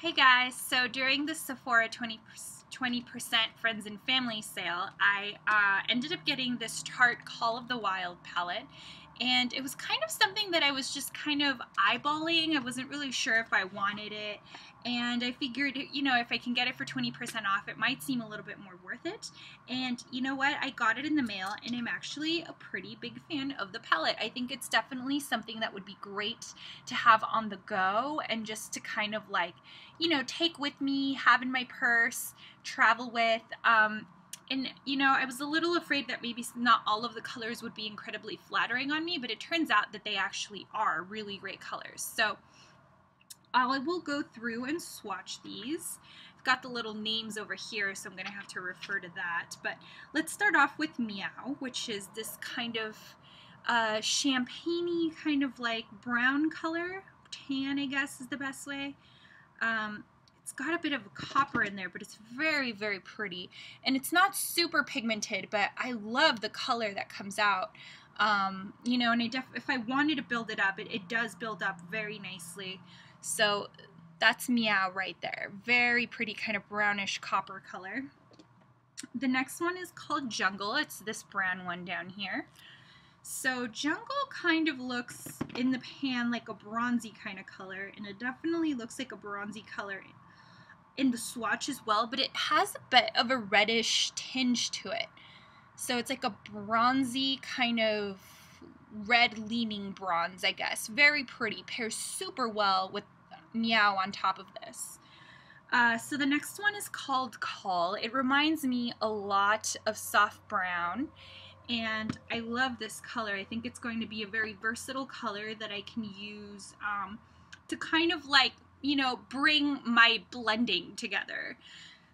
Hey guys, so during the Sephora 20% friends and family sale, I ended up getting this Tarte Call of the Wild palette, and it was kind of something that I was just kind of eyeballing. I wasn't really sure if I wanted it, and I figured, if I can get it for 20% off, it might seem a little bit more worth it. And you know what? I got it in the mail, and I'm actually a pretty big fan of the palette. I think it's definitely something that would be great to have on the go and just to kind of like, take with me, have in my purse, travel with. And I was a little afraid that maybe not all of the colors would be incredibly flattering on me, but it turns out that they actually are really great colors. So I will go through and swatch these. I've got the little names over here, so I'm going to have to refer to that. But let's start off with Meow, which is this kind of champagne-y, kind of like brown color. Tan, I guess, is the best way. It's got a bit of copper in there, but it's very, very pretty. And it's not super pigmented, but I love the color that comes out. And if I wanted to build it up, it does build up very nicely. So that's Meow right there. Very pretty kind of brownish copper color. The next one is called Jungle. It's this brown one down here. So Jungle kind of looks in the pan like a bronzy kind of color, and it definitely looks like a bronzy color in the swatch as well, but it has a bit of a reddish tinge to it. So it's like a bronzy kind of red leaning bronze, I guess. Very pretty. Pairs super well with Meow on top of this. So the next one is called Call. It reminds me a lot of Soft Brown, and I love this color. I think it's going to be a very versatile color that I can use to kind of like, bring my blending together.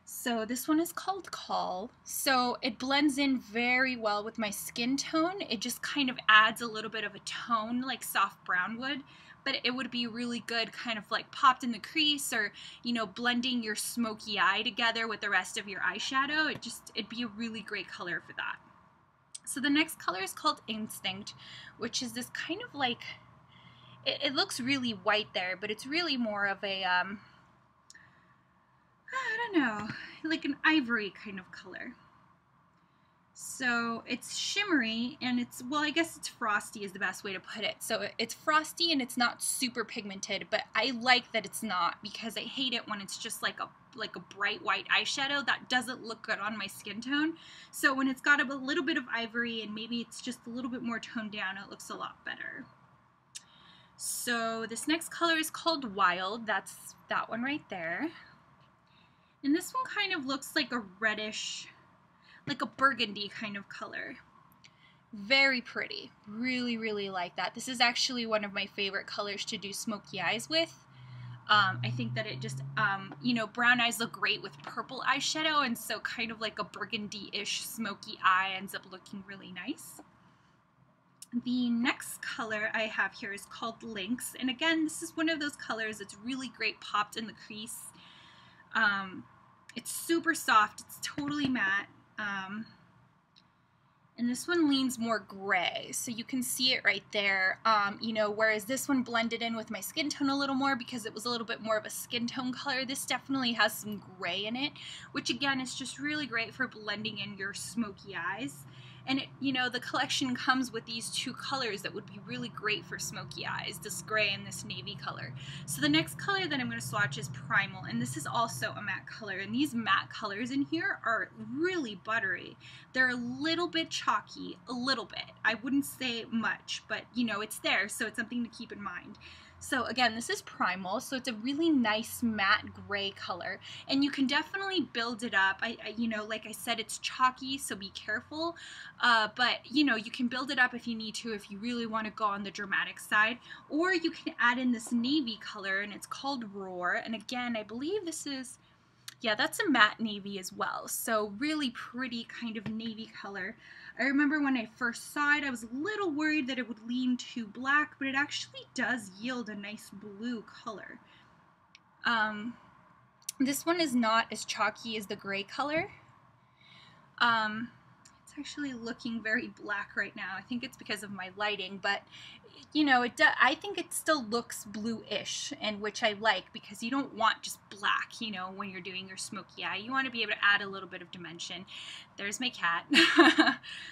So this one is called Call. So it blends in very well with my skin tone. It just kind of adds a little bit of a tone like Soft Brown would, but it would be really good kind of like popped in the crease, or, blending your smoky eye together with the rest of your eyeshadow. It'd be a really great color for that. So the next color is called Instinct, which is this kind of like, it looks really white there, but it's really more of a, I don't know, like an ivory kind of color. So it's shimmery, and I guess it's frosty is the best way to put it. So it's frosty and it's not super pigmented, but I like that it's not, because I hate it when it's just like a bright white eyeshadow. That doesn't look good on my skin tone. So when it's got a little bit of ivory and maybe it's just a little bit more toned down, it looks a lot better. So this next color is called Wild. That's that one right there. And this one kind of looks like a reddish, like a burgundy kind of color. Very pretty. Really, really like that. This is actually one of my favorite colors to do smoky eyes with. I think that it just, brown eyes look great with purple eyeshadow, and so kind of like a burgundy-ish smoky eye ends up looking really nice. The next color I have here is called Lynx, and again, this is one of those colors that's really great popped in the crease. It's super soft, it's totally matte, and this one leans more gray, so you can see it right there, whereas this one blended in with my skin tone a little more because it was a little bit more of a skin tone color. This definitely has some gray in it, which again is just really great for blending in your smoky eyes. And the collection comes with these two colors that would be really great for smoky eyes, this gray and this navy color. So the next color that I'm going to swatch is Primal, and this is also a matte color. And these matte colors in here are really buttery. They're a little bit chalky, a little bit. I wouldn't say much, but it's there, so it's something to keep in mind. So again, this is Primal, so it's a really nice matte gray color, and you can definitely build it up. Like I said, it's chalky, so be careful, but you can build it up if you need to, if you really want to go on the dramatic side, or you can add in this navy color, and it's called Roar, and again, I believe this is, yeah, that's a matte navy as well, so really pretty kind of navy color. I remember when I first saw it, I was a little worried that it would lean too black, but it actually does yield a nice blue color. This one is not as chalky as the gray color. It's actually looking very black right now. I think it's because of my lighting, but you know, I think it still looks bluish, and which I like, because you don't want just black, you know, when you're doing your smoky eye. You want to be able to add a little bit of dimension. There's my cat.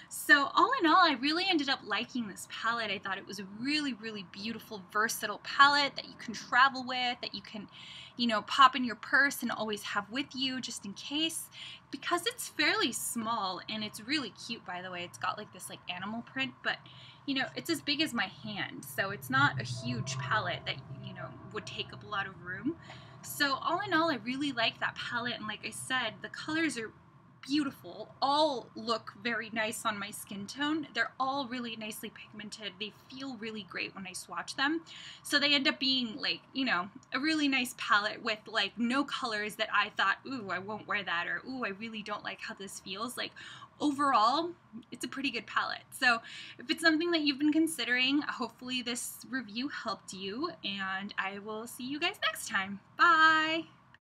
So all in all, I really ended up liking this palette. I thought it was a really, really beautiful, versatile palette that you can travel with, that you can, you know, pop in your purse and always have with you just in case, because it's fairly small, and it's really cute, by the way. It's got like this like animal print, but you know, it's as big as my hand, so it's not a huge palette that, you know, would take up a lot of room. So all in all, I really like that palette, and like I said, the colors are beautiful, all look very nice on my skin tone. They're all really nicely pigmented. They feel really great when I swatch them. So they end up being like, you know, a really nice palette with like no colors that I thought, ooh, I won't wear that, or ooh, I really don't like how this feels. Like overall, it's a pretty good palette. So if it's something that you've been considering, hopefully this review helped you, and I will see you guys next time. Bye!